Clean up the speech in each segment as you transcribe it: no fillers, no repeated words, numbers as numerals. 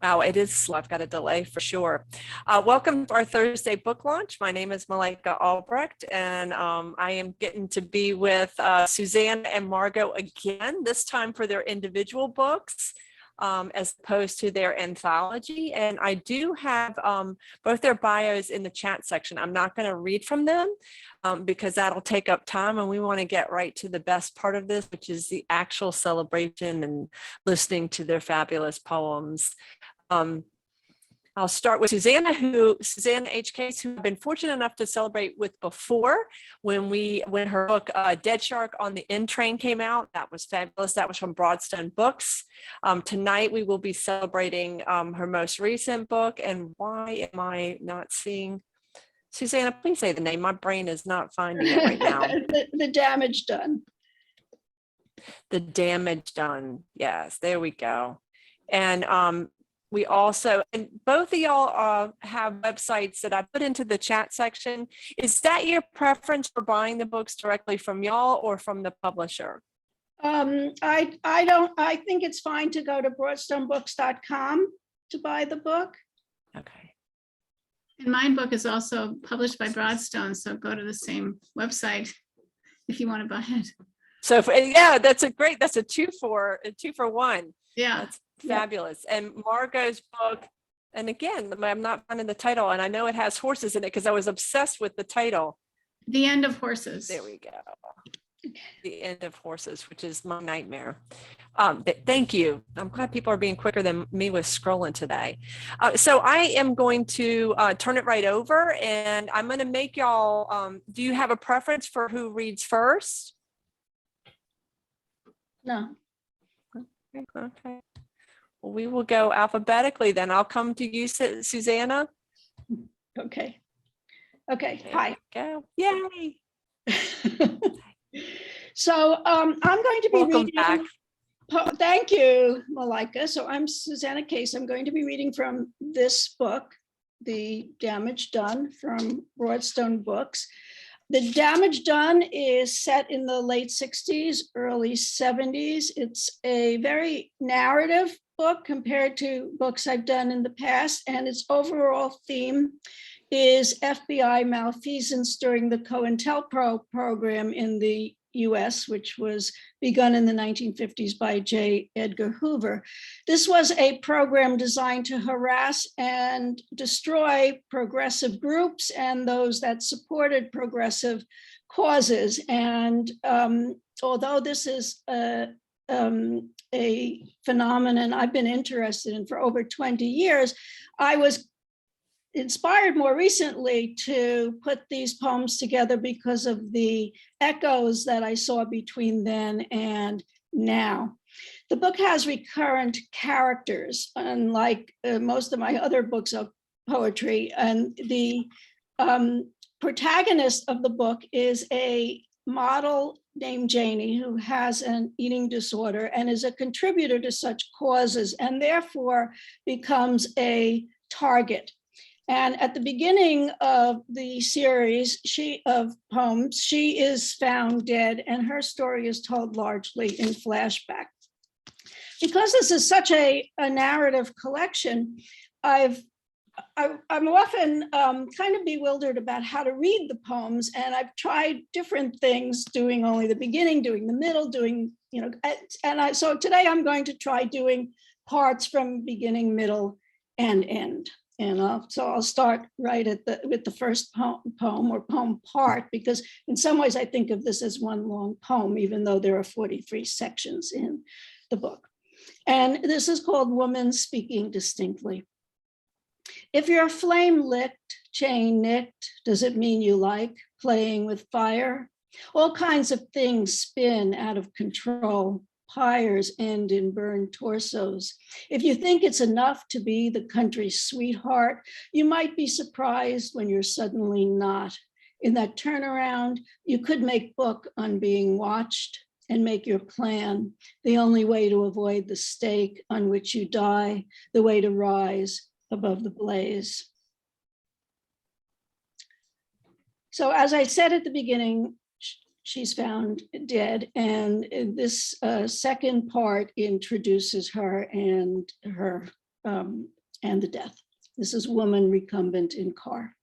Wow, it is slow. I've got a delay for sure. Welcome to our Thursday book launch. My name is Malika Albrecht, and I am getting to be with Susana and Margo again, this time for their individual books, as opposed to their anthology. And I do have both their bios in the chat section. I'm not going to read from them because that'll take up time, and we want to get right to the best part of this, which is the actual celebration and listening to their fabulous poems. I'll start with Susana H, who I've been fortunate enough to celebrate with before when her book Dead Shark on the N Train came out. That was fabulous. That was from Broadstone Books. Tonight we will be celebrating her most recent book. And why am I not seeing Susana? Please say the name. My brain is not finding it right now. The Damage Done. The Damage Done. Yes, there we go. And we also, and both of y'all have websites that I put into the chat section. Is that your preference for buying the books directly from y'all or from the publisher? I think it's fine to go to broadstonebooks.com to buy the book. Okay. And my book is also published by Broadstone, so go to the same website if you want to buy it. So yeah, that's a two for one. Yeah. That's fabulous. And Margo's book, and again, I'm not finding the title, and I know it has horses in it because I was obsessed with the title. The End of Horses. There we go. The End of Horses, which is my nightmare. Thank you. I'm glad people are being quicker than me with scrolling today. So I am going to turn it right over, and I'm going to make y'all, do you have a preference for who reads first? No. Okay. Well, we will go alphabetically then. I'll come to you, Susana. Okay. Hi. Go. Yay. So I'm going to be Welcome reading. back. Thank you, Malika. So I'm Susana Case. I'm going to be reading from this book, The Damage Done, from Broadstone Books. The Damage Done is set in the late 60s, early 70s. It's a very narrative book compared to books I've done in the past, and its overall theme is FBI malfeasance during the COINTELPRO program in the US, which was begun in the 1950s by J. Edgar Hoover. This was a program designed to harass and destroy progressive groups and those that supported progressive causes. And although this is a phenomenon I've been interested in for over 20 years, I was inspired more recently to put these poems together because of the echoes that I saw between then and now. The book has recurrent characters, unlike most of my other books of poetry, and the protagonist of the book is a model named Janie who has an eating disorder and is a contributor to such causes and therefore becomes a target. And at the beginning of the series of poems, she is found dead and her story is told largely in flashback. Because this is such a narrative collection, I'm often kind of bewildered about how to read the poems, and I've tried different things, doing only the beginning, doing the middle, doing, so today I'm going to try doing parts from beginning, middle, and end. And I'll start right with the first poem or poem part, because in some ways I think of this as one long poem, even though there are 43 sections in the book. And this is called Woman Speaking Distinctly. If you're flame licked, chain nicked, does it mean you like playing with fire? All kinds of things spin out of control. Pyres end in burned torsos. If you think it's enough to be the country's sweetheart, you might be surprised when you're suddenly not. In that turnaround, you could make book on being watched and make your plan, the only way to avoid the stake on which you die, the way to rise above the blaze. So as I said at the beginning, she's found dead, and this second part introduces her and her and the death. This is woman recumbent in car.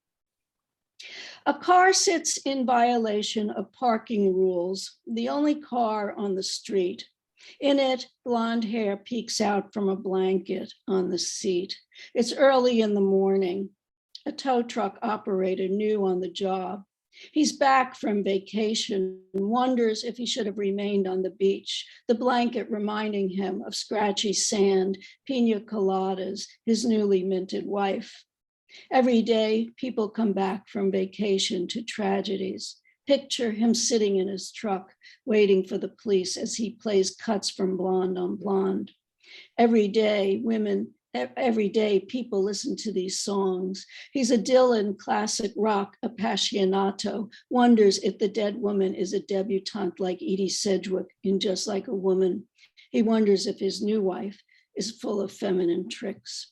A car sits in violation of parking rules, the only car on the street. In it, blonde hair peeks out from a blanket on the seat. It's early in the morning. A tow truck operator new on the job. He's back from vacation and wonders if he should have remained on the beach, the blanket reminding him of scratchy sand, pina coladas, his newly minted wife. Every day, people come back from vacation to tragedies. Picture him sitting in his truck, waiting for the police as he plays cuts from Blonde on Blonde. Every day, people listen to these songs. He's a Dylan classic rock appassionato, wonders if the dead woman is a debutante like Edie Sedgwick in Just Like a Woman. He wonders if his new wife is full of feminine tricks.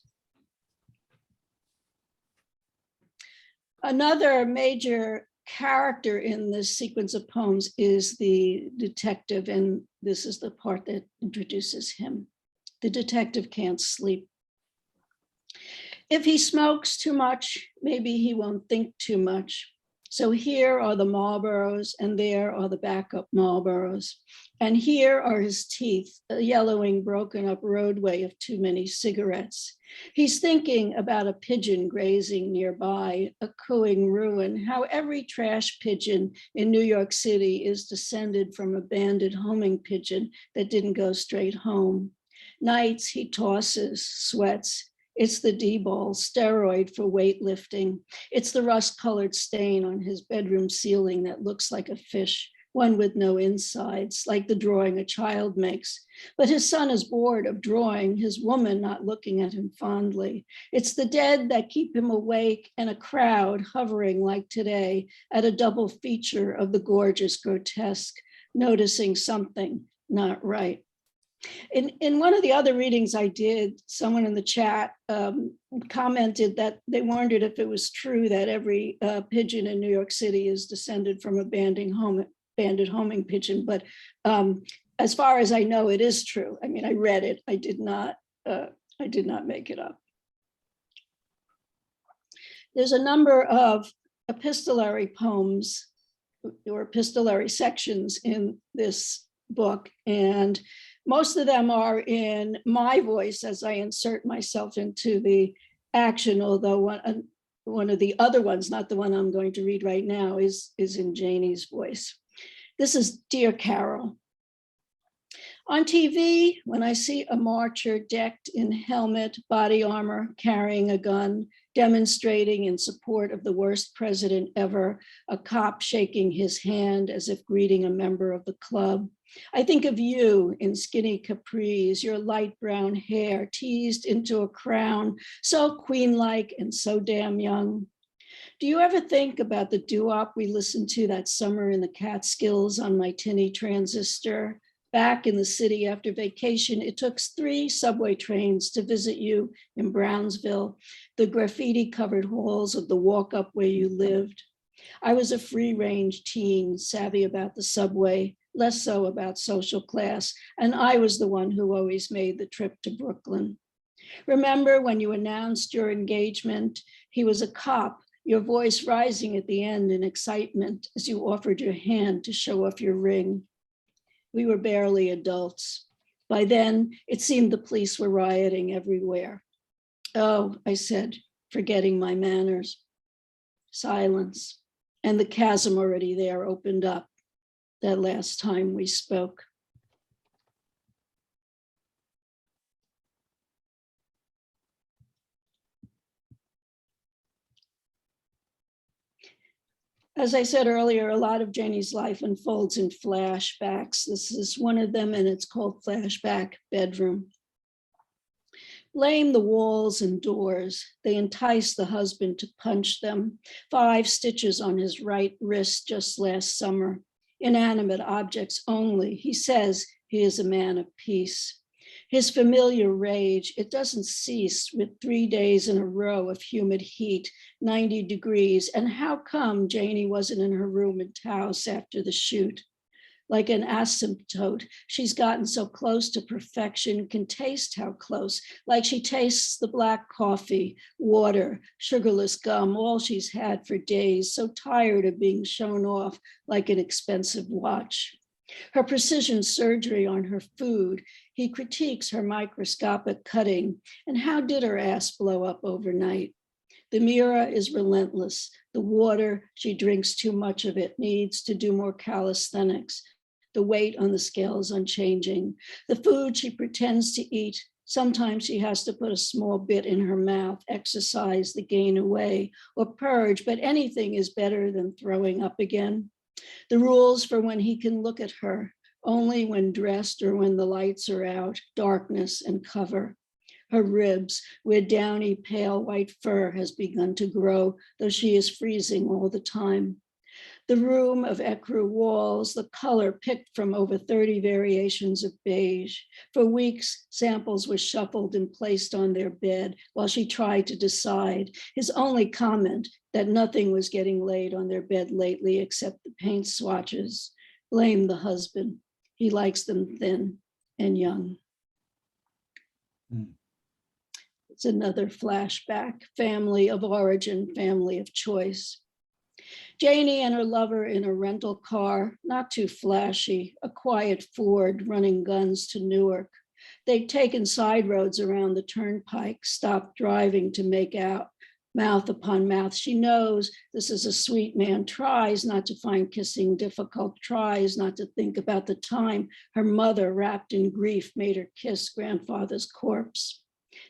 Another major character in this sequence of poems is the detective, and this is the part that introduces him. The detective can't sleep. If he smokes too much, maybe he won't think too much. So here are the Marlboros, and there are the backup Marlboros. And here are his teeth, a yellowing, broken up roadway of too many cigarettes. He's thinking about a pigeon grazing nearby, a cooing ruin, how every trash pigeon in New York City is descended from a banded homing pigeon that didn't go straight home. Nights he tosses, sweats. It's the D-ball steroid for weightlifting. It's the rust-colored stain on his bedroom ceiling that looks like a fish, one with no insides, like the drawing a child makes. But his son is bored of drawing, his woman not looking at him fondly. It's the dead that keep him awake, and a crowd hovering like today at a double feature of the gorgeous grotesque, noticing something not right. In one of the other readings I did, someone in the chat commented that they wondered if it was true that every pigeon in New York City is descended from a banded homing pigeon. But as far as I know, it is true. I mean, I read it. I did not make it up. There's a number of epistolary poems or epistolary sections in this book, and most of them are in my voice as I insert myself into the action, although one of the other ones, not the one I'm going to read right now, is in Janie's voice. This is Dear Carol. On TV, when I see a marcher decked in helmet, body armor, carrying a gun, demonstrating in support of the worst president ever, a cop shaking his hand as if greeting a member of the club, I think of you in skinny capris, your light brown hair teased into a crown, so queen-like and so damn young. Do you ever think about the doo-wop we listened to that summer in the Catskills on my tinny transistor? Back in the city after vacation, it took 3 subway trains to visit you in Brownsville, the graffiti-covered halls of the walk-up where you lived. I was a free-range teen, savvy about the subway, less so about social class, and I was the one who always made the trip to Brooklyn. Remember when you announced your engagement? He was a cop, your voice rising at the end in excitement as you offered your hand to show off your ring. We were barely adults. By then, it seemed the police were rioting everywhere. Oh, I said, forgetting my manners. Silence, and the chasm already there opened up that last time we spoke. As I said earlier, a lot of Janie's life unfolds in flashbacks. This is one of them, and it's called Flashback Bedroom. Blame the walls and doors. They entice the husband to punch them. 5 stitches on his right wrist just last summer. Inanimate objects only. He says he is a man of peace. His familiar rage, it doesn't cease with 3 days in a row of humid heat, 90 degrees. And how come Janie wasn't in her room in Taos after the shoot? Like an asymptote, she's gotten so close to perfection, can taste how close, like she tastes the black coffee, water, sugarless gum, all she's had for days, so tired of being shown off like an expensive watch. Her precision surgery on her food, he critiques her microscopic cutting, and how did her ass blow up overnight? The mirror is relentless. The water, she drinks too much of it, needs to do more calisthenics. The weight on the scale is unchanging. The food she pretends to eat, sometimes she has to put a small bit in her mouth, exercise the gain away, or purge, but anything is better than throwing up again. The rules for when he can look at her, only when dressed or when the lights are out, darkness and cover. Her ribs, where downy pale white fur has begun to grow, though she is freezing all the time. The room of ecru walls, the color picked from over 30 variations of beige. For weeks, samples were shuffled and placed on their bed while she tried to decide. His only comment that nothing was getting laid on their bed lately except the paint swatches. Blame the husband. He likes them thin and young. It's another flashback, family of origin, family of choice. Janie and her lover in a rental car, not too flashy, a quiet Ford running guns to Newark. They'd taken side roads around the turnpike, stopped driving to make out, mouth upon mouth. She knows this is a sweet man, tries not to find kissing difficult, tries not to think about the time her mother, wrapped in grief, made her kiss grandfather's corpse.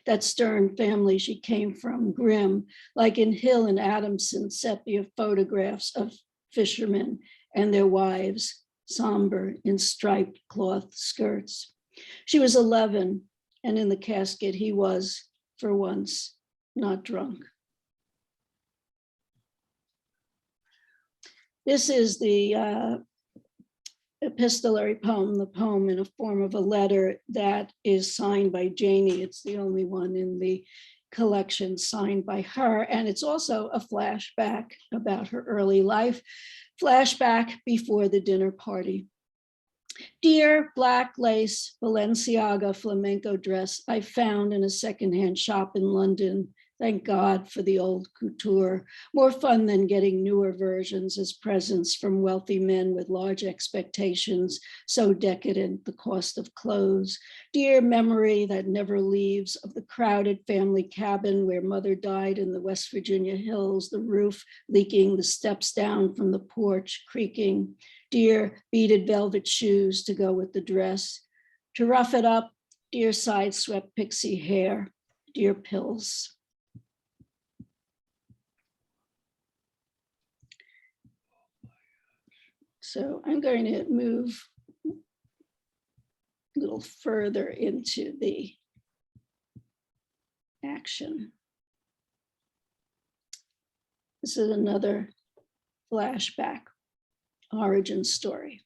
That stern family she came from, grim, like in Hill and Adamson, sepia photographs of fishermen and their wives, somber in striped cloth skirts. She was 11, and in the casket he was, for once, not drunk. This is the epistolary poem, the poem in a form of a letter that is signed by Janie. It's the only one in the collection signed by her. And it's also a flashback about her early life, flashback before the dinner party. Dear black lace Balenciaga flamenco dress I found in a secondhand shop in London. Thank God for the old couture. More fun than getting newer versions as presents from wealthy men with large expectations, so decadent the cost of clothes. Dear memory that never leaves of the crowded family cabin where mother died in the West Virginia hills, the roof leaking, the steps down from the porch creaking. Dear beaded velvet shoes to go with the dress. To rough it up, dear side-swept pixie hair, dear pills. So I'm going to move a little further into the action. This is another flashback origin story.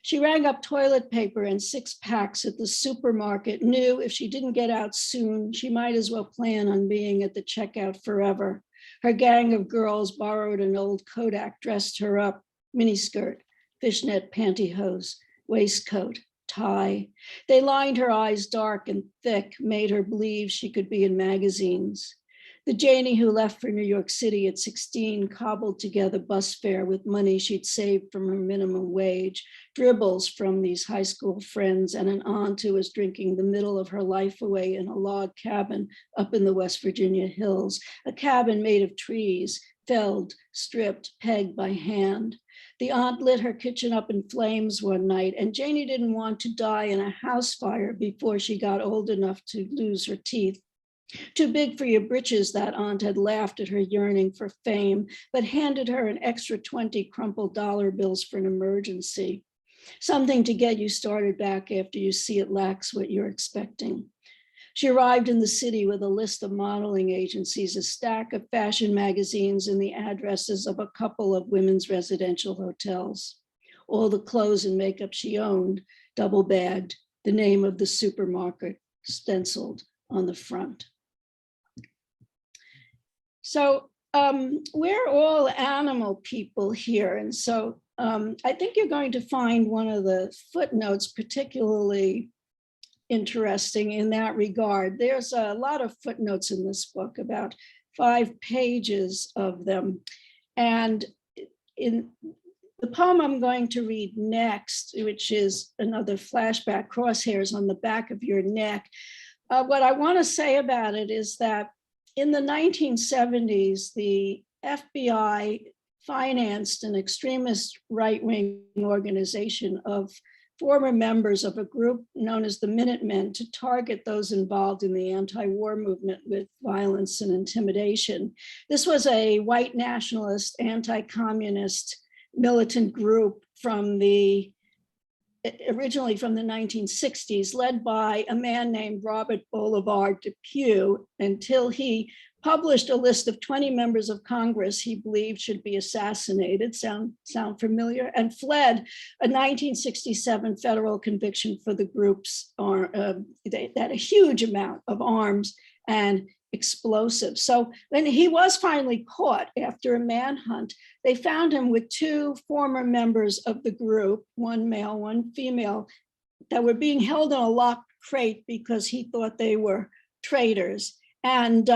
She rang up toilet paper and 6 packs at the supermarket, knew if she didn't get out soon, she might as well plan on being at the checkout forever. Her gang of girls borrowed an old Kodak, dressed her up, miniskirt, fishnet pantyhose, waistcoat, tie. They lined her eyes dark and thick, made her believe she could be in magazines. The Janie who left for New York City at 16 cobbled together bus fare with money she'd saved from her minimum wage, dribbles from these high school friends, and an aunt who was drinking the middle of her life away in a log cabin up in the West Virginia hills, a cabin made of trees, felled, stripped, pegged by hand. The aunt lit her kitchen up in flames one night, and Janie didn't want to die in a house fire before she got old enough to lose her teeth. Too big for your britches, that aunt had laughed at her yearning for fame, but handed her an extra 20 crumpled dollar bills for an emergency. Something to get you started back after you see it lacks what you're expecting. She arrived in the city with a list of modeling agencies, a stack of fashion magazines, and the addresses of a couple of women's residential hotels. All the clothes and makeup she owned, double bagged, the name of the supermarket stenciled on the front. So we're all animal people here. And so I think you're going to find one of the footnotes particularly interesting in that regard. There's a lot of footnotes in this book, about 5 pages of them. And in the poem I'm going to read next, which is another flashback, Crosshairs on the Back of Your Neck, what I want to say about it is that in the 1970s, the FBI financed an extremist right-wing organization of former members of a group known as the Minutemen to target those involved in the anti-war movement with violence and intimidation. This was a white nationalist, anti-communist militant group originally from the 1960s, led by a man named Robert Bolivar Depew, until he published a list of 20 members of Congress he believed should be assassinated, sound familiar, and fled a 1967 federal conviction for the group's, they had a huge amount of arms and explosives. So when he was finally caught after a manhunt, they found him with 2 former members of the group, one male, one female, that were being held in a locked crate because he thought they were traitors. And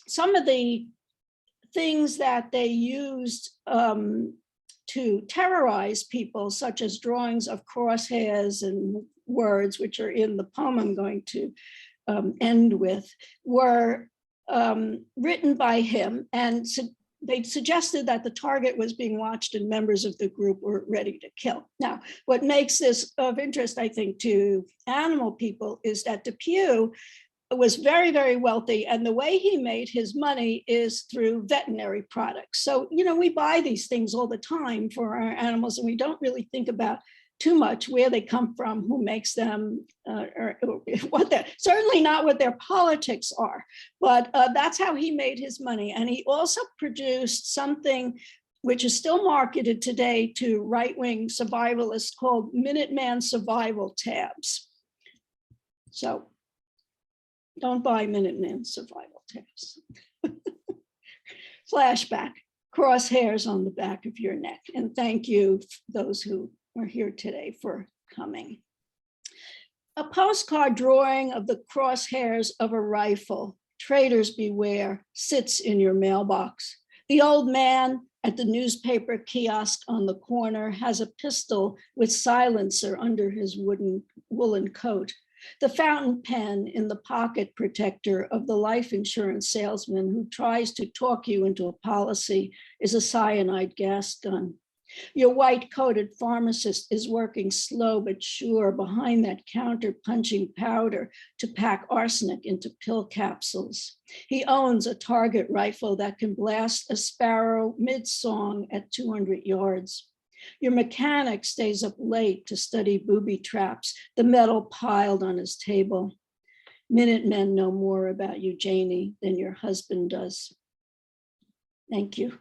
some of the things that they used to terrorize people, such as drawings of crosshairs and words, which are in the poem I'm going to end with, were written by him, and they suggested that the target was being watched and members of the group were ready to kill. Now, what makes this of interest, I think, to animal people is that Depew was very, very wealthy, and the way he made his money is through veterinary products. So, we buy these things all the time for our animals, and we don't really think about too much where they come from, who makes them, or what they're, certainly not what their politics are, but that's how he made his money. And he also produced something which is still marketed today to right-wing survivalists called Minuteman Survival Tabs. So don't buy Minuteman Survival Tabs. Flashback, crosshairs on the back of your neck. And thank you, those who are here today, for coming. A postcard drawing of the crosshairs of a rifle, traitors beware, sits in your mailbox. The old man at the newspaper kiosk on the corner has a pistol with silencer under his woolen coat. The fountain pen in the pocket protector of the life insurance salesman who tries to talk you into a policy is a cyanide gas gun. Your white-coated pharmacist is working slow but sure behind that counter punching powder to pack arsenic into pill capsules. He owns a target rifle that can blast a sparrow mid-song at 200 yards. Your mechanic stays up late to study booby traps, the metal piled on his table. Minutemen know more about you, Janie, than your husband does. Thank you.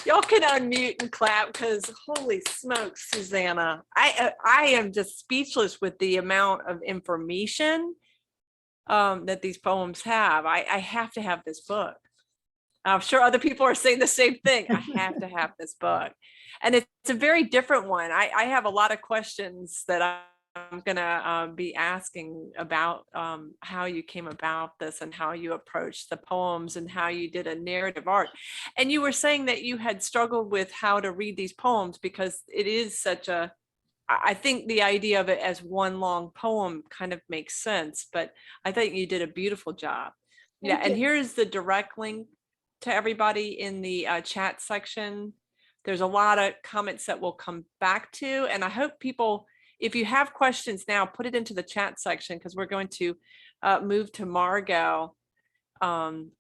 Y'all can unmute and clap, because holy smokes, Susana. I am just speechless with the amount of information that these poems have. I have to have this book. I'm sure other people are saying the same thing. I have to have this book. And it's a very different one. I have a lot of questions that I'm going to be asking about how you came about this and how you approached the poems and how you did a narrative art. And you were saying that you had struggled with how to read these poems because it is such a, I think the idea of it as one long poem kind of makes sense, but I think you did a beautiful job. Yeah, and here's the direct link to everybody in the chat section. There's a lot of comments that we'll come back to, and I hope people, if you have questions now, put it into the chat section, because we're going to move to Margo and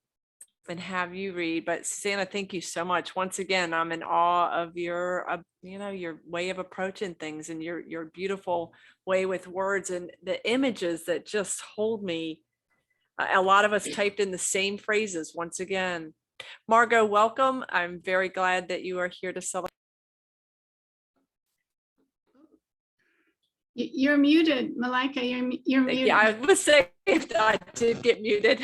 have you read. But Susana, thank you so much. Once again, I'm in awe of your, your way of approaching things and your beautiful way with words and the images that just hold me. A lot of us typed in the same phrases once again. Margo, welcome. I'm very glad that you are here to celebrate. You're muted, Malika. You're muted. Yeah, I was saying I did get muted.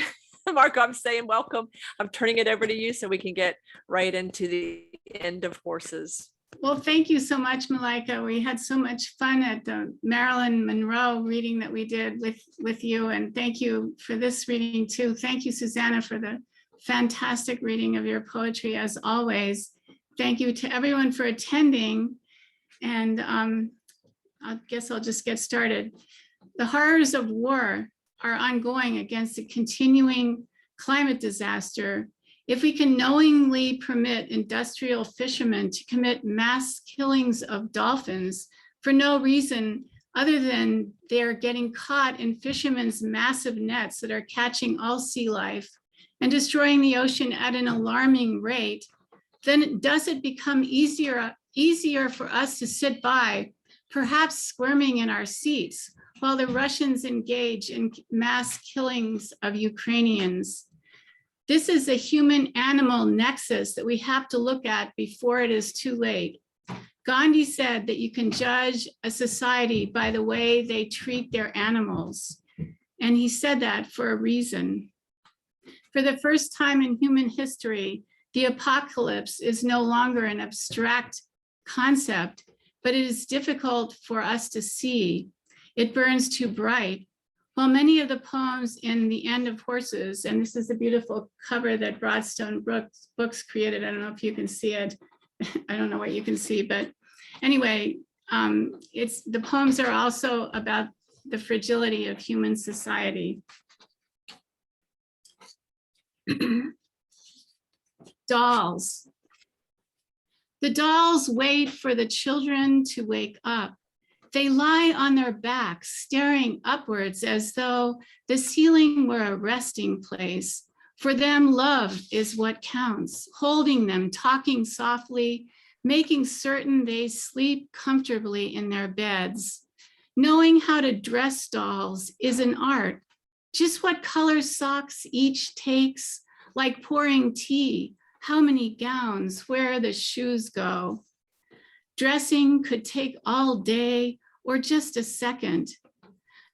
Margo, I'm saying welcome. I'm turning it over to you so we can get right into the end of horses. Well, thank you so much, Malika. We had so much fun at the Marilyn Monroe reading that we did with you. And thank you for this reading too. Thank you, Susana, for the fantastic reading of your poetry as always. Thank you to everyone for attending. And I guess I'll just get started. The horrors of war are ongoing against a continuing climate disaster. If we can knowingly permit industrial fishermen to commit mass killings of dolphins for no reason other than they're getting caught in fishermen's massive nets that are catching all sea life and destroying the ocean at an alarming rate, then does it become easier for us to sit by, perhaps squirming in our seats, while the Russians engage in mass killings of Ukrainians? This is a human-animal nexus that we have to look at before it is too late. Gandhi said that you can judge a society by the way they treat their animals. And he said that for a reason. For the first time in human history, the apocalypse is no longer an abstract concept, but it is difficult for us to see. It burns too bright. While many of the poems in The End of Horses, and this is a beautiful cover that Broadstone Books created. I don't know if you can see it. I don't know what you can see, but anyway, the poems are also about the fragility of human society. Dolls. The dolls wait for the children to wake up. They lie on their backs, staring upwards as though the ceiling were a resting place. For them, love is what counts, holding them, talking softly, making certain they sleep comfortably in their beds. Knowing how to dress dolls is an art. Just what color socks each takes, like pouring tea, how many gowns, where the shoes go. Dressing could take all day or just a second.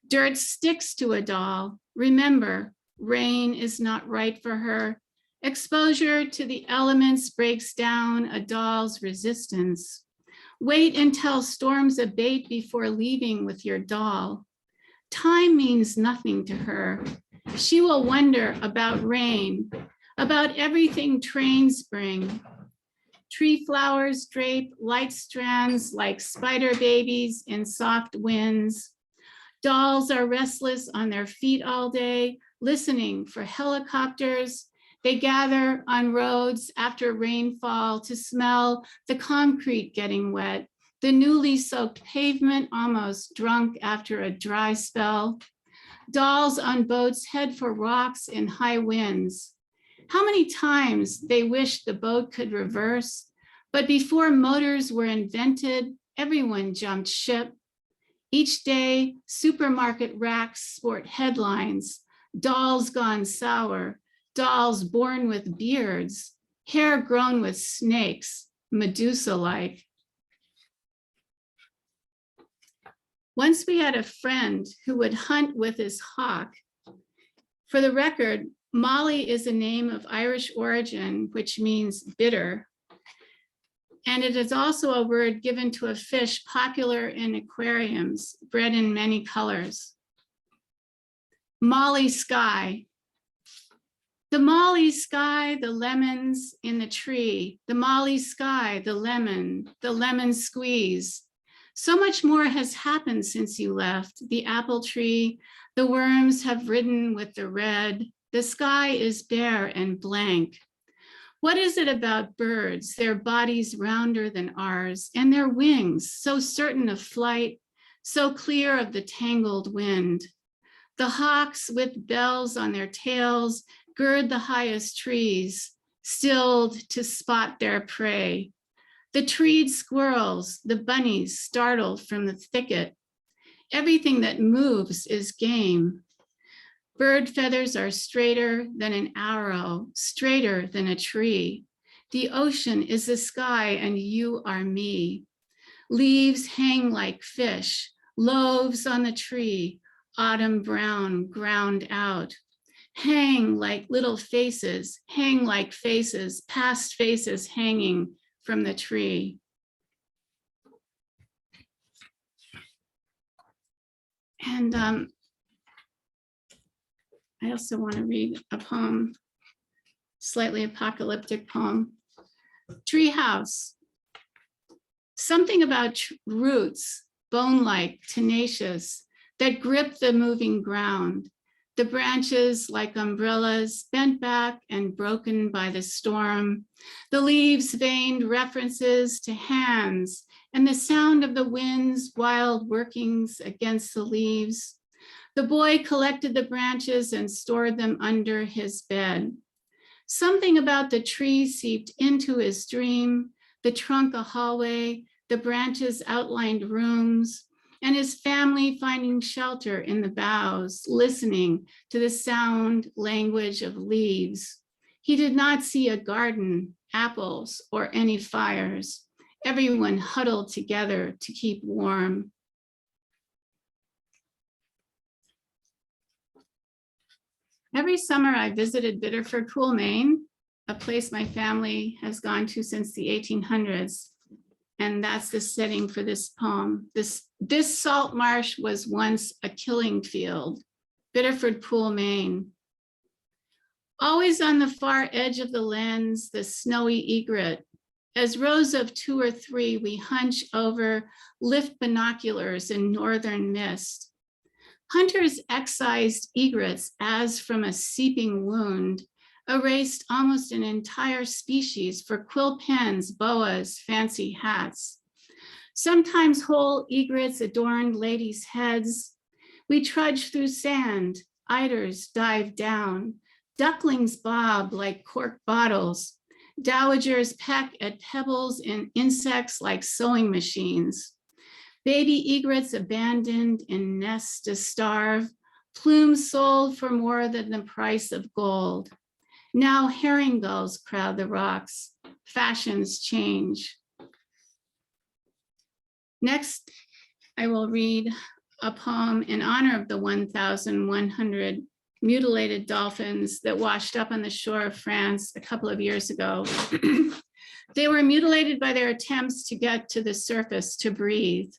Dirt sticks to a doll. Remember, rain is not right for her. Exposure to the elements breaks down a doll's resistance. Wait until storms abate before leaving with your doll. Time means nothing to her. She will wonder about rain, about everything trains bring. Tree flowers drape light strands like spider babies in soft winds. Dolls are restless on their feet all day, listening for helicopters. They gather on roads after rainfall to smell the concrete getting wet, the newly soaked pavement almost drunk after a dry spell. Dolls on boats head for rocks in high winds. How many times they wish the boat could reverse, but before motors were invented, everyone jumped ship. Each day, supermarket racks sport headlines, dolls gone sour, dolls born with beards, hair grown with snakes, Medusa-like. Once we had a friend who would hunt with his hawk. For the record, Molly is a name of Irish origin, which means bitter. And it is also a word given to a fish popular in aquariums, bred in many colors. Molly sky. The Molly sky, the lemons in the tree, the Molly sky, the lemon squeeze. So much more has happened since you left. The apple tree, the worms have ridden with the red. The sky is bare and blank. What is it about birds, their bodies rounder than ours, and their wings, so certain of flight, so clear of the tangled wind? The hawks with bells on their tails gird the highest trees, stilled to spot their prey. The treed squirrels, the bunnies startled from the thicket. Everything that moves is game. Bird feathers are straighter than an arrow, straighter than a tree. The ocean is the sky and you are me. Leaves hang like fish, loaves on the tree, autumn brown ground out. hang like little faces, hang like faces, past faces hanging from the tree. And I also want to read a poem, slightly apocalyptic poem. Treehouse. Something about roots, bone-like, tenacious, that grip the moving ground. The branches like umbrellas bent back and broken by the storm. The leaves veined references to hands and the sound of the wind's wild workings against the leaves. The boy collected the branches and stored them under his bed. Something about the tree seeped into his dream, the trunk a hallway, the branches outlined rooms, and his family finding shelter in the boughs, listening to the sound language of leaves. He did not see a garden, apples, or any fires. Everyone huddled together to keep warm. Every summer I visited Biddeford Pool, Maine, a place my family has gone to since the 1800s. And that's the setting for this poem. This salt marsh was once a killing field, Biddeford Pool, Maine. Always on the far edge of the lens, the snowy egret. As rows of 2 or 3, we hunch over, lift binoculars in northern mist. Hunters excised egrets as from a seeping wound, erased almost an entire species for quill pens, boas, fancy hats. Sometimes whole egrets adorned ladies' heads. We trudge through sand, eiders dive down, ducklings bob like cork bottles, dowagers peck at pebbles and insects like sewing machines. Baby egrets abandoned in nests to starve, plumes sold for more than the price of gold. Now herring gulls crowd the rocks, fashions change. Next, I will read a poem in honor of the 1,100 mutilated dolphins that washed up on the shore of France a couple of years ago. They were mutilated by their attempts to get to the surface to breathe.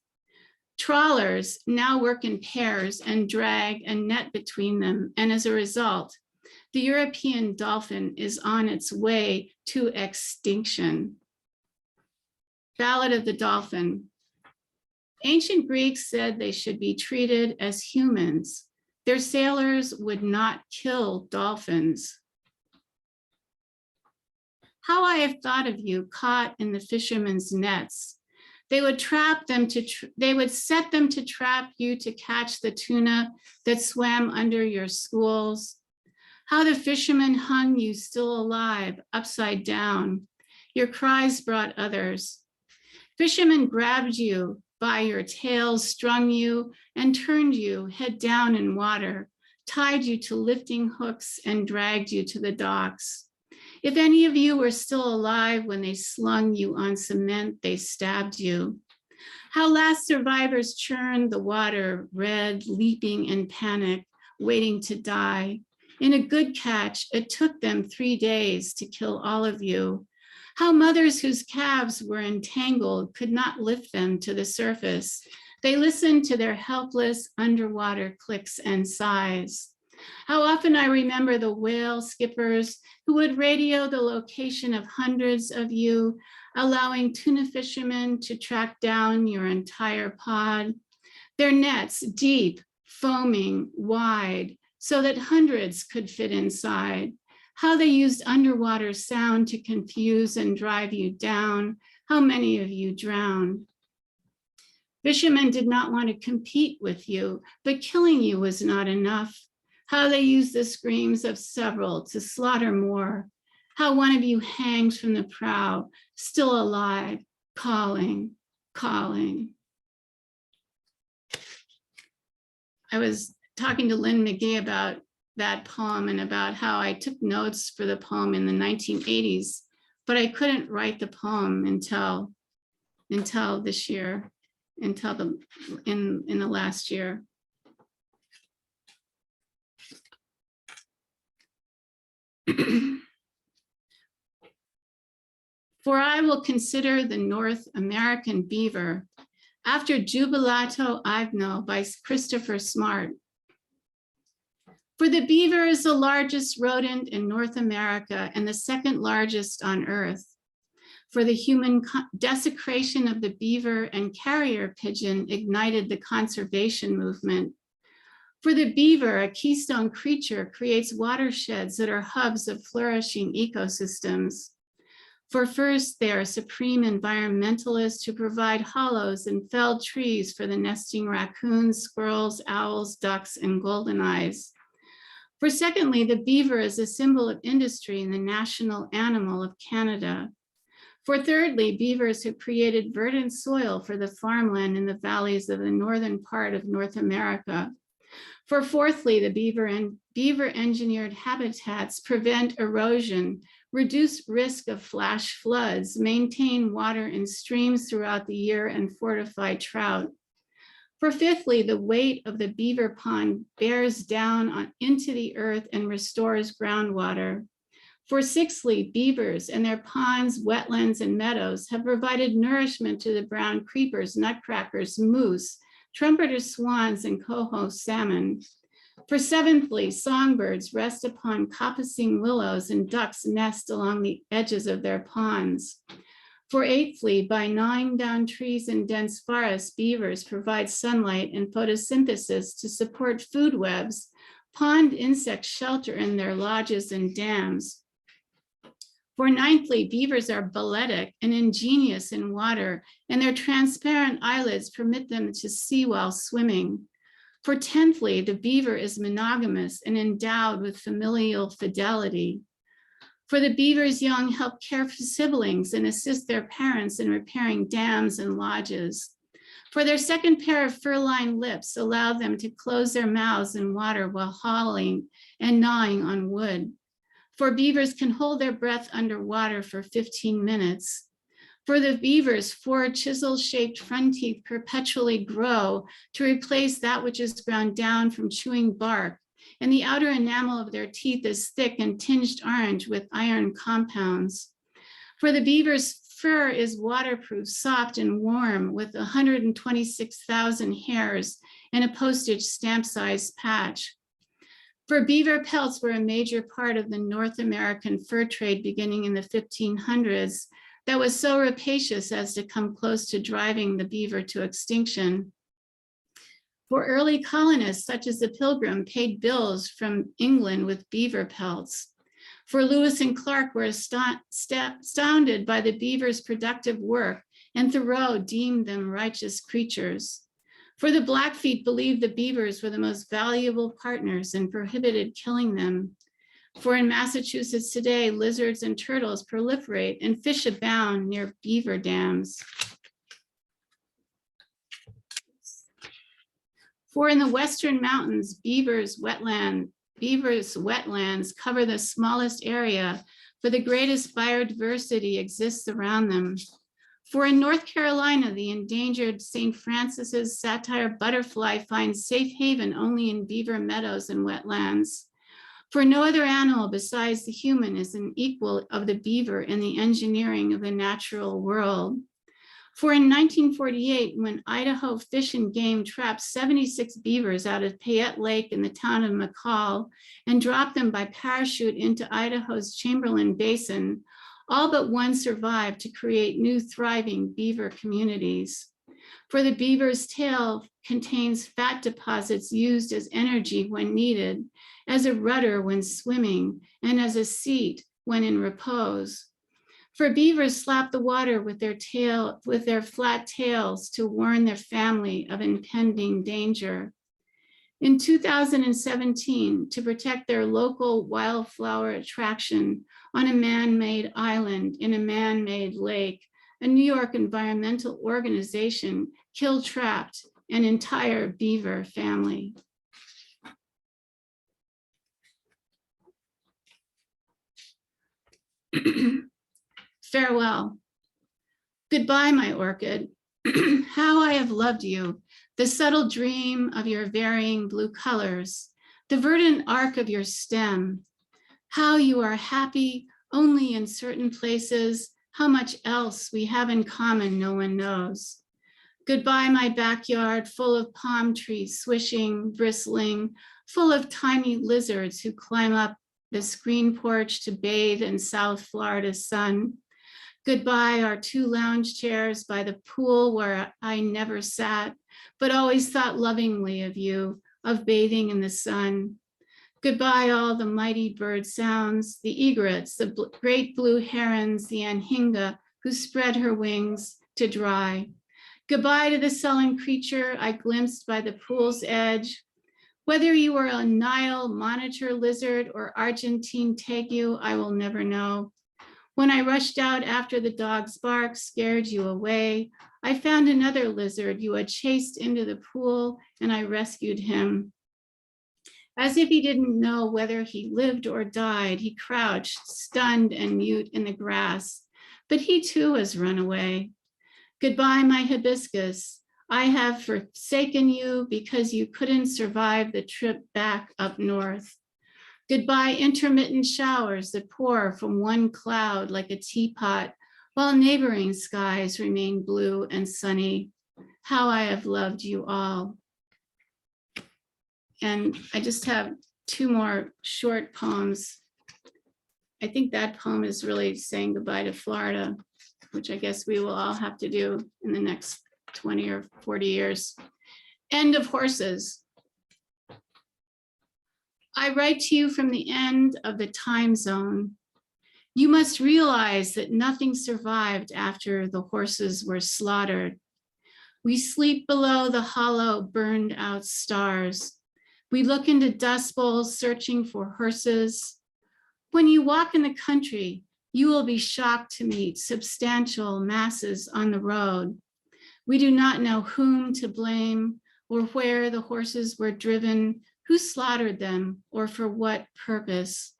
Trawlers now work in pairs and drag a net between them, and as a result, the European dolphin is on its way to extinction. Ballad of the Dolphin. Ancient Greeks said they should be treated as humans. Their sailors would not kill dolphins. How I have thought of you caught in the fishermen's nets. They would set them to trap you to catch the tuna that swam under your schools. How the fishermen hung you still alive, upside down. Your cries brought others. Fishermen grabbed you by your tails, strung you, and turned you head down in water, tied you to lifting hooks, and dragged you to the docks. If any of you were still alive when they slung you on cement, they stabbed you. How last survivors churned the water, red, leaping in panic, waiting to die. In a good catch, it took them 3 days to kill all of you. How mothers whose calves were entangled could not lift them to the surface. They listened to their helpless underwater clicks and sighs. How often I remember the whale skippers who would radio the location of hundreds of you, allowing tuna fishermen to track down your entire pod. Their nets deep, foaming, wide, so that hundreds could fit inside. How they used underwater sound to confuse and drive you down. How many of you drowned? Fishermen did not want to compete with you, but killing you was not enough. How they used the screams of several to slaughter more. How one of you hangs from the prow, still alive, calling, calling. I was talking to Lynn McGee about that poem and about how I took notes for the poem in the 1980s, but I couldn't write the poem until this year, in the last year. For I will consider the North American beaver after Jubilato Agno by Christopher Smart. For the beaver is the largest rodent in North America and the second largest on Earth. For the human desecration of the beaver and carrier pigeon ignited the conservation movement. For the beaver, a keystone creature, creates watersheds that are hubs of flourishing ecosystems. For first, they are supreme environmentalists who provide hollows and felled trees for the nesting raccoons, squirrels, owls, ducks, and goldeneyes. For secondly, the beaver is a symbol of industry and the national animal of Canada. For thirdly, beavers have created verdant soil for the farmland in the valleys of the northern part of North America. For fourthly, the beaver engineered habitats prevent erosion, reduce risk of flash floods, maintain water in streams throughout the year, and fortify trout. For fifthly, the weight of the beaver pond bears down into the earth and restores groundwater. For sixthly, beavers and their ponds, wetlands, and meadows have provided nourishment to the brown creepers, nutcrackers, moose, trumpeter swans, and coho salmon. For seventhly, songbirds rest upon coppicing willows and ducks nest along the edges of their ponds. For eighthly, by gnawing down trees and dense forests, beavers provide sunlight and photosynthesis to support food webs. Pond insects shelter in their lodges and dams. For ninthly, beavers are balletic and ingenious in water, and their transparent eyelids permit them to see while swimming. For tenthly, the beaver is monogamous and endowed with familial fidelity. For the beaver's young help care for siblings and assist their parents in repairing dams and lodges. For their second pair of fur-lined lips allow them to close their mouths in water while hauling and gnawing on wood. For beavers can hold their breath underwater for 15 minutes. For the beavers, 4 chisel-shaped front teeth perpetually grow to replace that which is ground down from chewing bark, and the outer enamel of their teeth is thick and tinged orange with iron compounds. For the beaver's fur is waterproof, soft, and warm with 126,000 hairs and a postage stamp-sized patch. For beaver pelts were a major part of the North American fur trade beginning in the 1500s that was so rapacious as to come close to driving the beaver to extinction. For early colonists, such as the Pilgrim, paid bills from England with beaver pelts. For Lewis and Clark were astounded by the beaver's productive work, and Thoreau deemed them righteous creatures. For the Blackfeet believed the beavers were the most valuable partners and prohibited killing them. For in Massachusetts today, lizards and turtles proliferate and fish abound near beaver dams. For in the Western mountains, beavers' wetlands cover the smallest area, but the greatest biodiversity exists around them. For in North Carolina, the endangered St. Francis's satyr butterfly finds safe haven only in beaver meadows and wetlands. For no other animal besides the human is an equal of the beaver in the engineering of the natural world. For in 1948, when Idaho Fish and Game trapped 76 beavers out of Payette Lake in the town of McCall and dropped them by parachute into Idaho's Chamberlain Basin, all but one survived to create new thriving beaver communities. For the beaver's tail contains fat deposits used as energy when needed, as a rudder when swimming, and as a seat when in repose. For beavers slap the water with their flat tails to warn their family of impending danger. In 2017, to protect their local wildflower attraction on a man-made island in a man-made lake, a New York environmental organization trapped an entire beaver family. Farewell. Goodbye, my orchid. How I have loved you, the subtle dream of your varying blue colors, the verdant arc of your stem. How you are happy only in certain places, how much else we have in common no one knows. Goodbye, my backyard full of palm trees swishing, bristling, full of tiny lizards who climb up the screen porch to bathe in South Florida sun. Goodbye, our 2 lounge chairs by the pool where I never sat, but always thought lovingly of you, of bathing in the sun. Goodbye, all the mighty bird sounds, the egrets, the great blue herons, the anhinga who spread her wings to dry. Goodbye to the sullen creature I glimpsed by the pool's edge. Whether you were a Nile monitor lizard or Argentine tegu, I will never know. When I rushed out after the dog's bark scared you away, I found another lizard you had chased into the pool and I rescued him. As if he didn't know whether he lived or died, he crouched, stunned and mute in the grass, but he too has run away. Goodbye, my hibiscus. I have forsaken you because you couldn't survive the trip back up north. Goodbye, intermittent showers that pour from one cloud like a teapot, while neighboring skies remain blue and sunny. How I have loved you all. And I just have 2 more short poems. I think that poem is really saying goodbye to Florida, which I guess we will all have to do in the next 20 or 40 years. End of horses. I write to you from the end of the time zone. You must realize that nothing survived after the horses were slaughtered. We sleep below the hollow, burned out stars. We look into dust bowls searching for hearses. When you walk in the country, you will be shocked to meet substantial masses on the road. We do not know whom to blame or where the horses were driven, who slaughtered them, or for what purpose.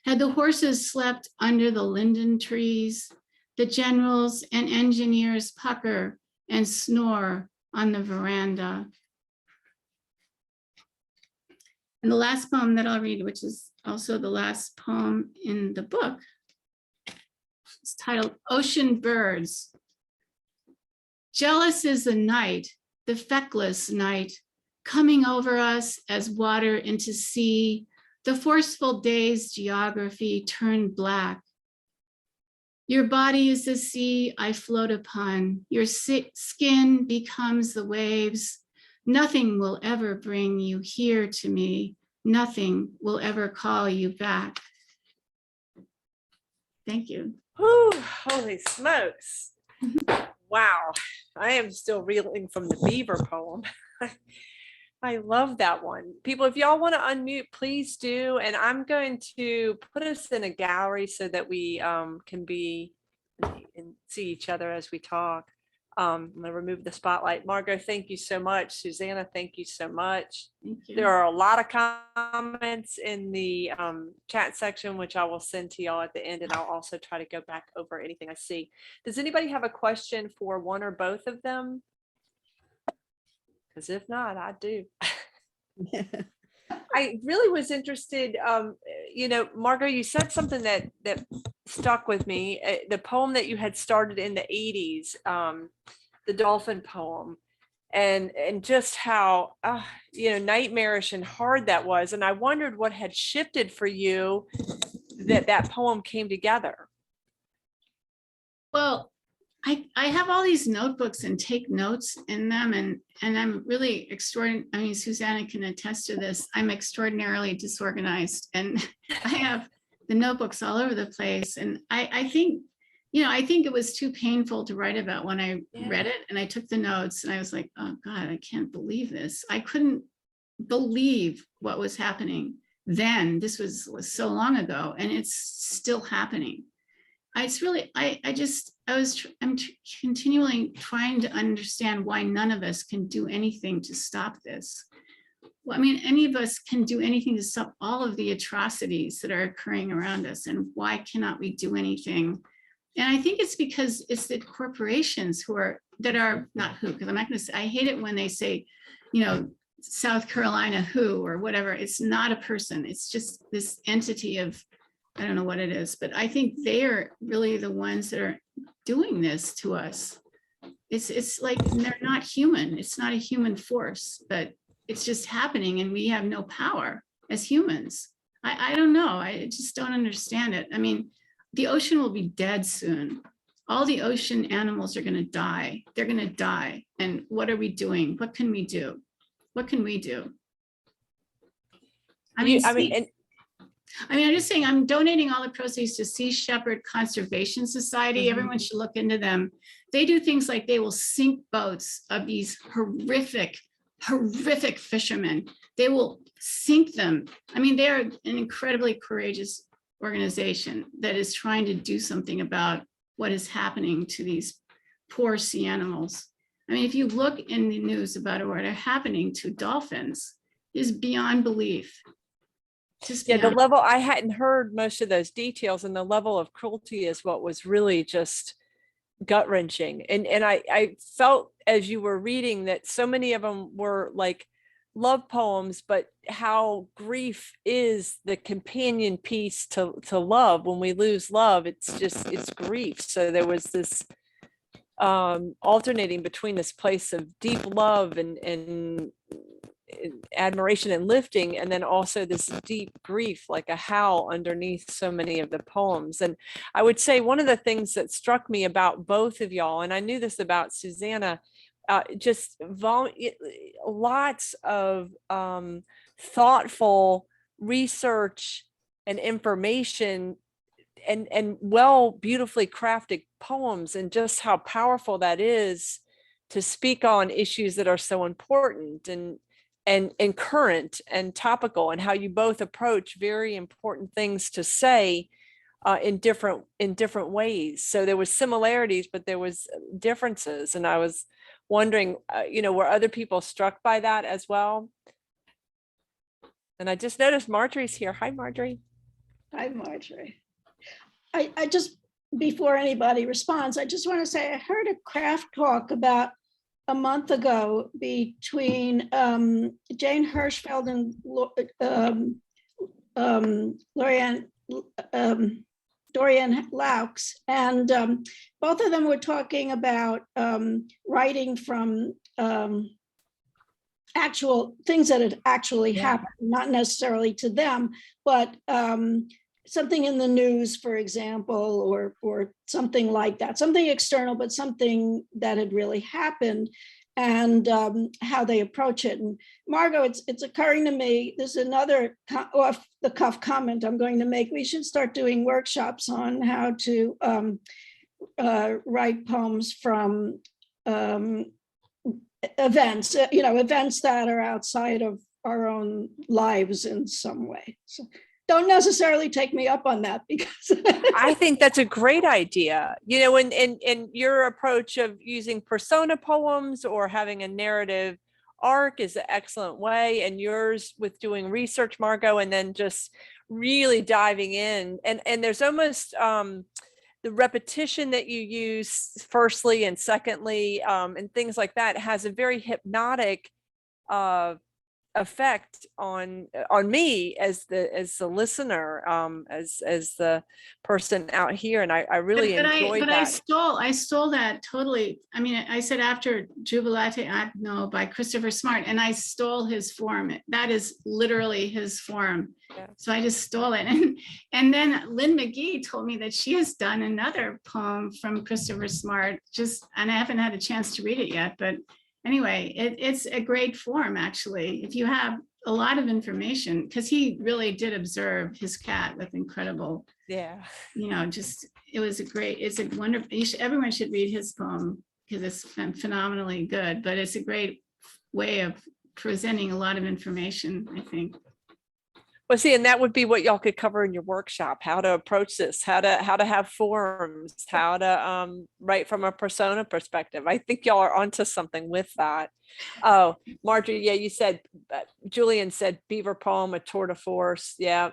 Had the horses slept under the linden trees, the generals and engineers pucker and snore on the veranda. And the last poem that I'll read, which is also the last poem in the book, is titled Ocean Birds. Jealous is the night, the feckless night, coming over us as water into sea, the forceful day's geography turned black. Your body is the sea I float upon, your skin becomes the waves. Nothing will ever bring you here to me. Nothing will ever call you back. Thank you. Whew, holy smokes. Wow. I am still reeling from the beaver poem. I love that one. People, if y'all want to unmute, please do. And I'm going to put us in a gallery so that we can be and see each other as we talk. I'm going to remove the spotlight. Margo, thank you so much. Susanna, thank you so much. Thank you. There are a lot of comments in the chat section, which I will send to y'all at the end. And I'll also try to go back over anything I see. Does anybody have a question for one or both of them? Because if not, I do. I really was interested, you know, Margo, you said something that stuck with me, the poem that you had started in the 80s, the Dolphin Poem, and just how, you know, nightmarish and hard that was. And I wondered what had shifted for you that poem came together. Well, I have all these notebooks and take notes in them, and I'm really extraordinary. I mean, Susanna can attest to this. I'm extraordinarily disorganized, and I have the notebooks all over the place. And I think, you know, I think it was too painful to write about when I read it, and I took the notes, and I was like, oh God, I can't believe this. I couldn't believe what was happening then. This was so long ago, and it's still happening. It's really, I'm continually trying to understand why none of us can do anything to stop this. Well, I mean, any of us can do anything to stop all of the atrocities that are occurring around us, and why cannot we do anything? And I think it's because it's the corporations because I'm not going to say, I hate it when they say, you know, South Carolina who or whatever. It's not a person. It's just this entity of I don't know what it is, but I think they are really the ones that are doing this to us. It's like they're not human. It's not a human force, but it's just happening and we have no power as humans. I don't know. I just don't understand it. I mean, the ocean will be dead soon. All the ocean animals are going to die. They're going to die. And what are we doing? What can we do? What can we do? I'm just saying, I'm donating all the proceeds to Sea Shepherd Conservation Society. Everyone should look into them. They do things like they will sink boats of these horrific fishermen. They will sink them. I mean, they're an incredibly courageous organization that is trying to do something about what is happening to these poor sea animals. I mean, if you look in the news about what are happening to dolphins, is beyond belief. Yeah, the level, I hadn't heard most of those details, and the level of cruelty is what was really just gut wrenching. And I felt as you were reading that so many of them were like love poems, but how grief is the companion piece to love. When we lose love, it's grief. So there was this alternating between this place of deep love and admiration and lifting, and then also this deep grief, like a howl underneath so many of the poems. And I would say one of the things that struck me about both of y'all, and I knew this about Susana, lots of thoughtful research and information and beautifully crafted poems, and just how powerful that is to speak on issues that are so important and current and topical, and how you both approach very important things to say in different ways. So there was similarities, but there was differences. And I was wondering, were other people struck by that as well? And I just noticed Marjorie's here. Hi, Marjorie. Hi, Marjorie. I just, before anybody responds, I just want to say I heard a craft talk about a month ago between Jane Hirschfeld and Dorian Laux, and both of them were talking about writing from actual things that had actually happened, not necessarily to them, but something in the news, for example, or something like that, something external, but something that had really happened, and how they approach it. And Margo, it's occurring to me, there's another off the cuff comment I'm going to make. We should start doing workshops on how to write poems from events, events that are outside of our own lives in some way. So don't necessarily take me up on that, because I think that's a great idea. And your approach of using persona poems or having a narrative arc is an excellent way. And yours with doing research, Margo, and then just really diving in. And there's almost the repetition that you use firstly and secondly, and things like that has a very hypnotic effect on me as the listener, as the person out here. And I really enjoyed that. I stole that totally. I mean, I said after Jubilate Agno by Christopher Smart, and I stole his form. That is literally his form. Yeah. So I just stole it. And then Lynn McGee told me that she has done another poem from Christopher Smart, and I haven't had a chance to read it yet, but anyway, it's a great form, actually, if you have a lot of information, because he really did observe his cat with incredible, it's a wonderful, everyone should read his poem because it's phenomenally good, but it's a great way of presenting a lot of information, I think. Well, see, and that would be what y'all could cover in your workshop, how to approach this, how to have forums, how to write from a persona perspective. I think y'all are onto something with that. Oh, Marjorie, yeah, you said, Julian said beaver poem, a tour de force. Yeah.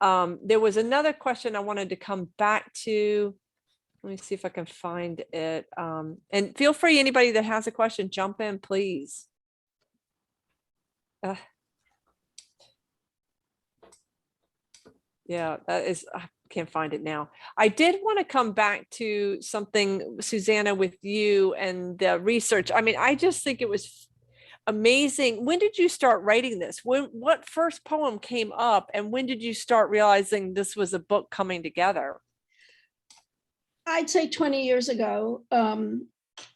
There was another question I wanted to come back to. Let me see if I can find it. And feel free, anybody that has a question, jump in, please. Yeah, that is, I can't find it now. I did want to come back to something, Susanna, with you and the research. I mean, I just think it was amazing. When did you start writing this? What first poem came up, and when did you start realizing this was a book coming together? I'd say 20 years ago,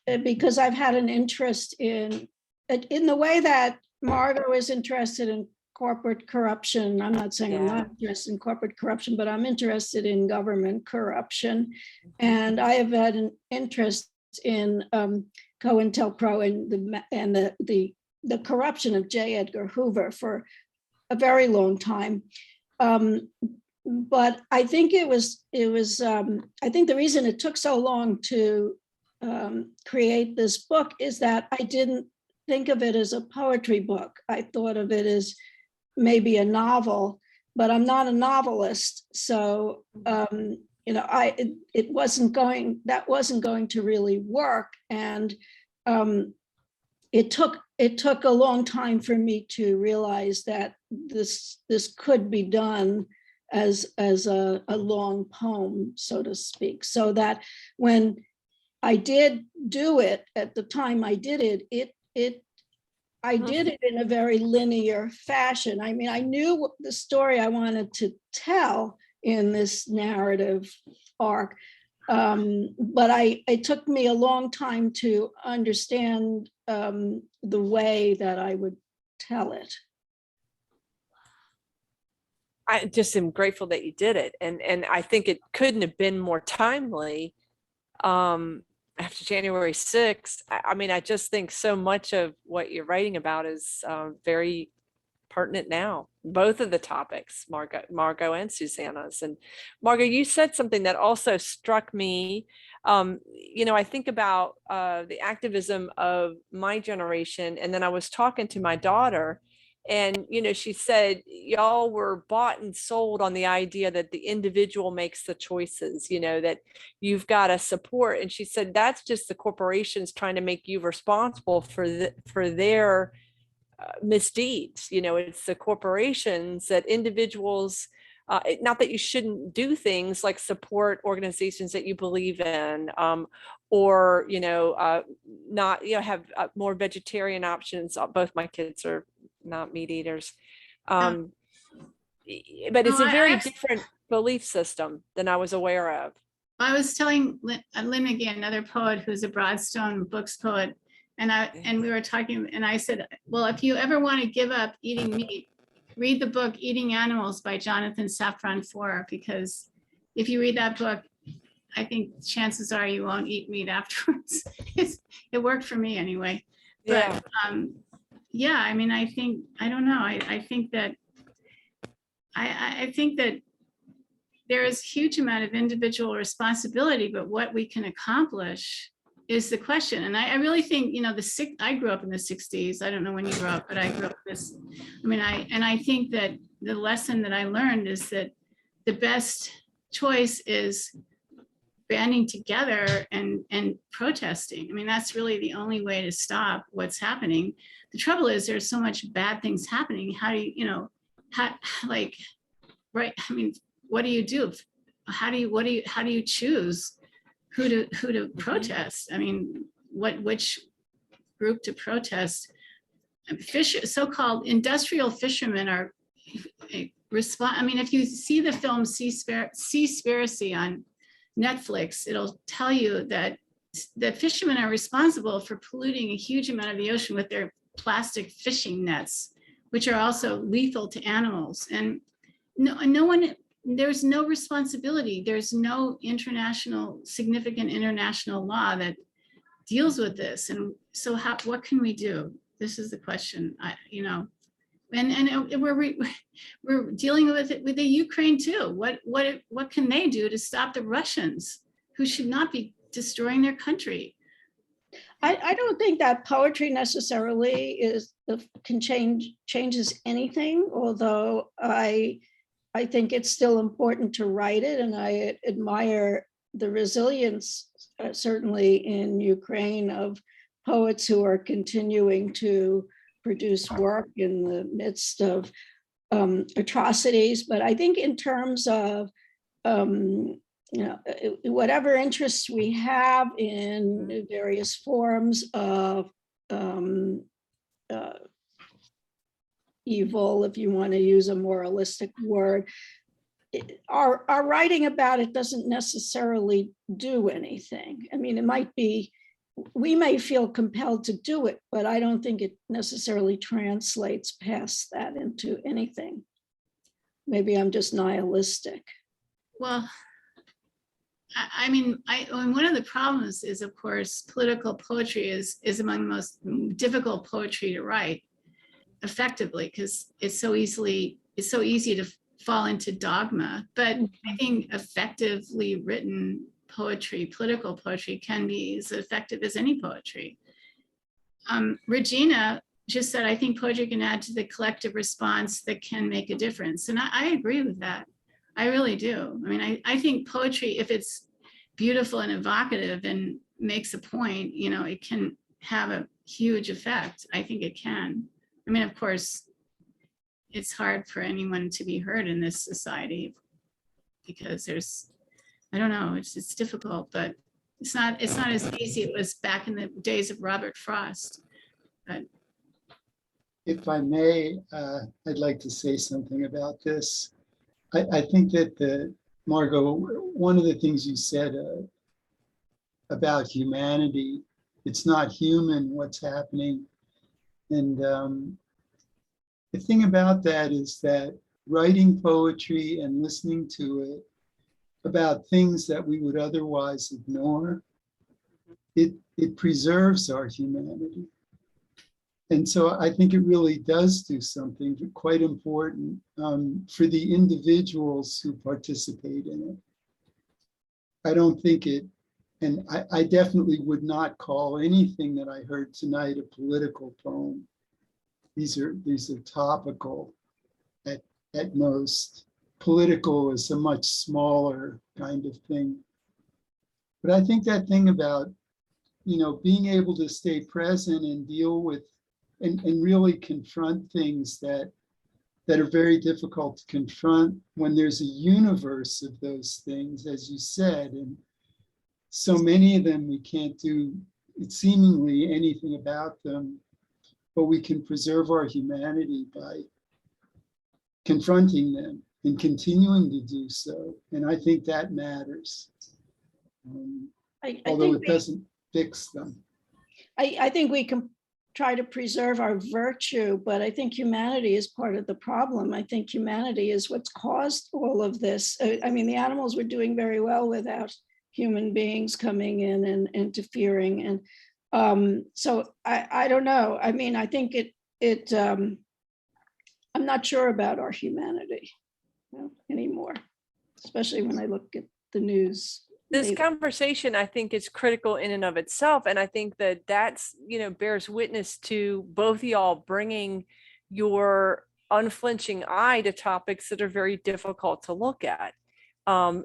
because I've had an interest in the way that Margo is interested in corporate corruption. I'm not saying I'm not interested in corporate corruption, but I'm interested in government corruption. And I have had an interest in COINTELPRO and the corruption of J. Edgar Hoover for a very long time. But I think I think the reason it took so long to create this book is that I didn't think of it as a poetry book. I thought of it as maybe a novel, but I'm not a novelist. So, that wasn't going to really work. And it took a long time for me to realize that this could be done as a long poem, so to speak. So that when I did do it, at the time I did it, I did it in a very linear fashion. I mean, I knew the story I wanted to tell in this narrative arc, but it took me a long time to understand the way that I would tell it. I just am grateful that you did it. And I think it couldn't have been more timely after January 6th. I mean, I just think so much of what you're writing about is very pertinent now. Both of the topics, Margo and Susanna's. And Margo, you said something that also struck me. I think about the activism of my generation. And then I was talking to my daughter, and, she said, y'all were bought and sold on the idea that the individual makes the choices, that you've got to support. And she said, that's just the corporations trying to make you responsible for their misdeeds. It's the corporations that individuals, not that you shouldn't do things like support organizations that you believe in, or, not, have more vegetarian options. Both my kids are not meat eaters. But it's a very different belief system than I was aware of. I was telling Lynn McGee, another poet who's a Broadstone Books poet, and we were talking, and I said, well, if you ever want to give up eating meat, read the book Eating Animals by Jonathan Safran Foer, because if you read that book, I think chances are you won't eat meat afterwards. It worked for me anyway. But yeah, I mean, I think, I don't know. I think that there is a huge amount of individual responsibility, but what we can accomplish is the question. And I really think, I grew up in the 60s. I don't know when you grew up, but I grew up this. I mean, I think that the lesson that I learned is that the best choice is banding together and protesting. I mean, that's really the only way to stop what's happening. The trouble is there's so much bad things happening. How do you, right? I mean, what do you do? How do you choose who to protest? I mean, which group to protest? So-called industrial fishermen are I mean, if you see the film Seaspiracy on Netflix, it'll tell you that the fishermen are responsible for polluting a huge amount of the ocean with their plastic fishing nets, which are also lethal to animals. And no one, there's no responsibility. There's no significant international law that deals with this. And so what can we do? This is the question, and we're dealing with it with the Ukraine too. What can they do to stop the Russians, who should not be destroying their country? I don't think that poetry necessarily changes anything, although I think it's still important to write it, and I admire the resilience, certainly in Ukraine, of poets who are continuing to produce work in the midst of atrocities. But I think in terms of whatever interests we have in various forms of evil, if you want to use a moralistic word, our writing about it doesn't necessarily do anything. I mean, it might be, we may feel compelled to do it, but I don't think it necessarily translates past that into anything. Maybe I'm just nihilistic. Well, I mean, one of the problems is, of course, political poetry is among the most difficult poetry to write effectively, because it's so easy to fall into dogma. But I think effectively written poetry, political poetry, can be as effective as any poetry. Regina just said, I think poetry can add to the collective response that can make a difference. And I agree with that. I really do. I mean, I think poetry, if it's beautiful and evocative and makes a point, it can have a huge effect. I think it can. I mean, of course, it's hard for anyone to be heard in this society because I don't know, it's difficult, but it's not as easy as it was back in the days of Robert Frost. But if I may, I'd like to say something about this. I think that Margo, one of the things you said about humanity, it's not human what's happening. And the thing about that is that writing poetry and listening to it about things that we would otherwise ignore, it preserves our humanity. And so I think it really does do something quite important for the individuals who participate in it. I don't think it, and I definitely would not call anything that I heard tonight a political poem. These are topical at most. Political is a much smaller kind of thing. But I think that thing about, being able to stay present and deal with and really confront things that are very difficult to confront when there's a universe of those things, as you said, and so many of them we can't do seemingly anything about them, but we can preserve our humanity by confronting them and continuing to do so. And I think that matters, although it doesn't fix them. I think we can try to preserve our virtue, but I think humanity is part of the problem. I think humanity is what's caused all of this. I mean, the animals were doing very well without human beings coming in and interfering. And so I don't know. I mean, I think I'm not sure about our humanity anymore, especially when I look at the news. This conversation, I think, is critical in and of itself. And I think that's, bears witness to both of y'all bringing your unflinching eye to topics that are very difficult to look at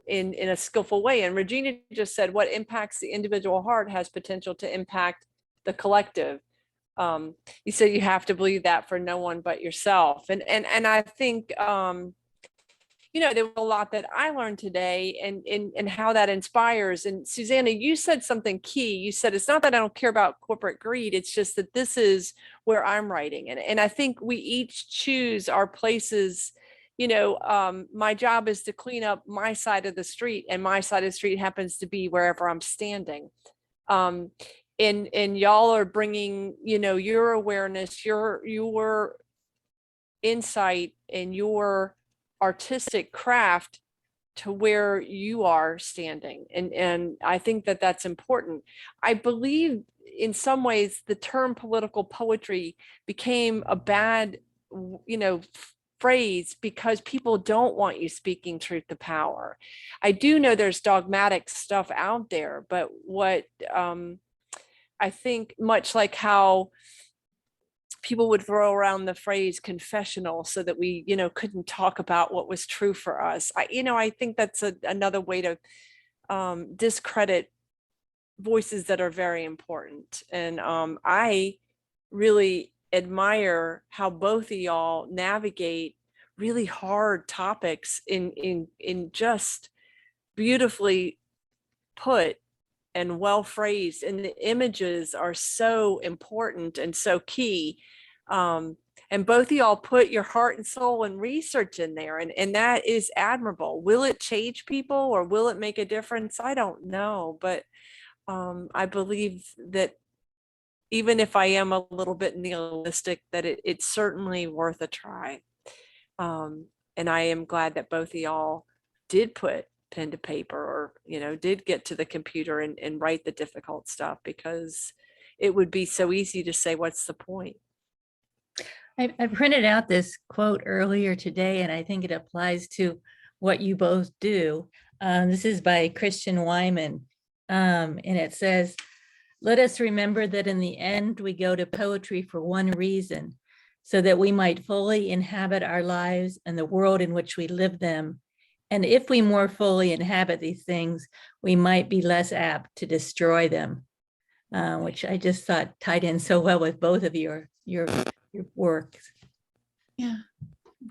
in a skillful way. And Regina just said, what impacts the individual heart has potential to impact the collective. You said you have to believe that for no one but yourself. And I think, there was a lot that I learned today and how that inspires. And Susana, you said something key. You said, it's not that I don't care about corporate greed. It's just that this is where I'm writing. And I think we each choose our places. My job is to clean up my side of the street, and my side of the street happens to be wherever I'm standing. And y'all are bringing, your awareness, your insight and your artistic craft to where you are standing. And I think that that's important. I believe in some ways the term political poetry became a bad, phrase because people don't want you speaking truth to power. I do know there's dogmatic stuff out there, but what I think, much like how people would throw around the phrase confessional so that we, couldn't talk about what was true for us. I think that's another way to discredit voices that are very important. And I really admire how both of y'all navigate really hard topics in just beautifully put and well phrased, and the images are so important and so key. And both of y'all put your heart and soul and research in there, and that is admirable. Will it change people or will it make a difference? I don't know, but I believe that even if I am a little bit nihilistic, that it's certainly worth a try. And I am glad that both of y'all did put pen to paper, or, did get to the computer and write the difficult stuff, because it would be so easy to say, what's the point? I printed out this quote earlier today, and I think it applies to what you both do. This is by Christian Wyman, and it says, "Let us remember that in the end, we go to poetry for one reason, so that we might fully inhabit our lives and the world in which we live them. And if we more fully inhabit these things, we might be less apt to destroy them," which I just thought tied in so well with both of your work. Yeah.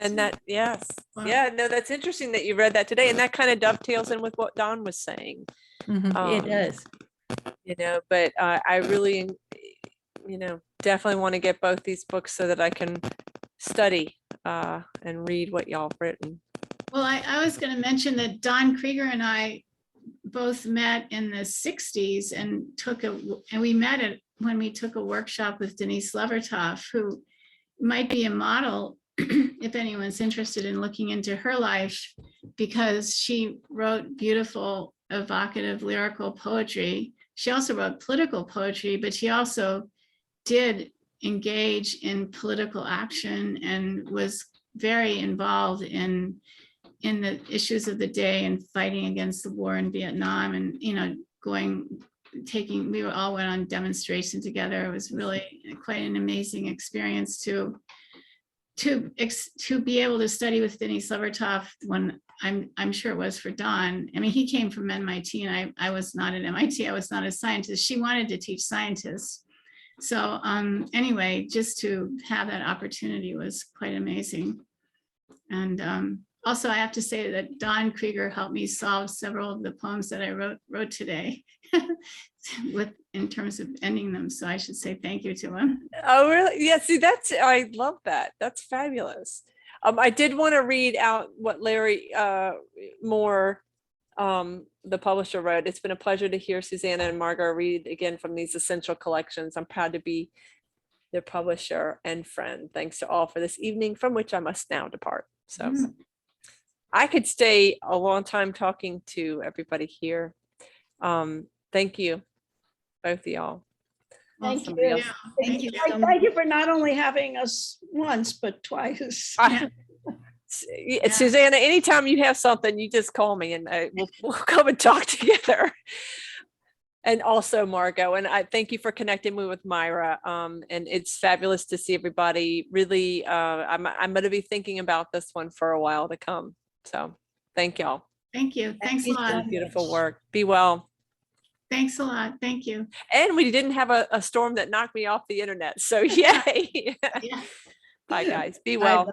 And that, yes. Wow. Yeah, no, that's interesting that you read that today. And that kind of dovetails in with what Dawn was saying. It does. But I really, definitely want to get both these books so that I can study and read what y'all have written. Well, I was going to mention that Don Krieger and I both met in the 60s and we met when we took a workshop with Denise Levertov, who might be a model if anyone's interested in looking into her life, because she wrote beautiful, evocative, lyrical poetry. She also wrote political poetry, but she also did engage in political action and was very involved in the issues of the day and fighting against the war in Vietnam, and we all went on demonstration together. It was really quite an amazing experience to be able to study with Denise Levertov, when I'm sure it was for Don. I mean, he came from MIT and I was not at MIT. I was not a scientist. She wanted to teach scientists. So anyway, just to have that opportunity was quite amazing. And also, I have to say that Don Krieger helped me solve several of the poems that I wrote today in terms of ending them. So I should say thank you to him. Oh, really? Yeah, see, I love that. That's fabulous. I did want to read out what Larry Moore, the publisher, wrote. "It's been a pleasure to hear Susana and Margo read again from these essential collections. I'm proud to be their publisher and friend. Thanks to all for this evening, from which I must now depart." So I could stay a long time talking to everybody here. Thank you, both of y'all. Thank Somebody you. else. Thank you so much. Thank you for not only having us once, but twice. Susana, anytime you have something, you just call me and we'll come and talk together. And also Margo, and I thank you for connecting me with Myra. And it's fabulous to see everybody. Really, I'm going to be thinking about this one for a while to come. So thank y'all. Thank you. Thanks a lot. Beautiful work. Be well. Thanks a lot. Thank you. And we didn't have a storm that knocked me off the internet. So yay. Yeah. Bye guys. Be well. Bye.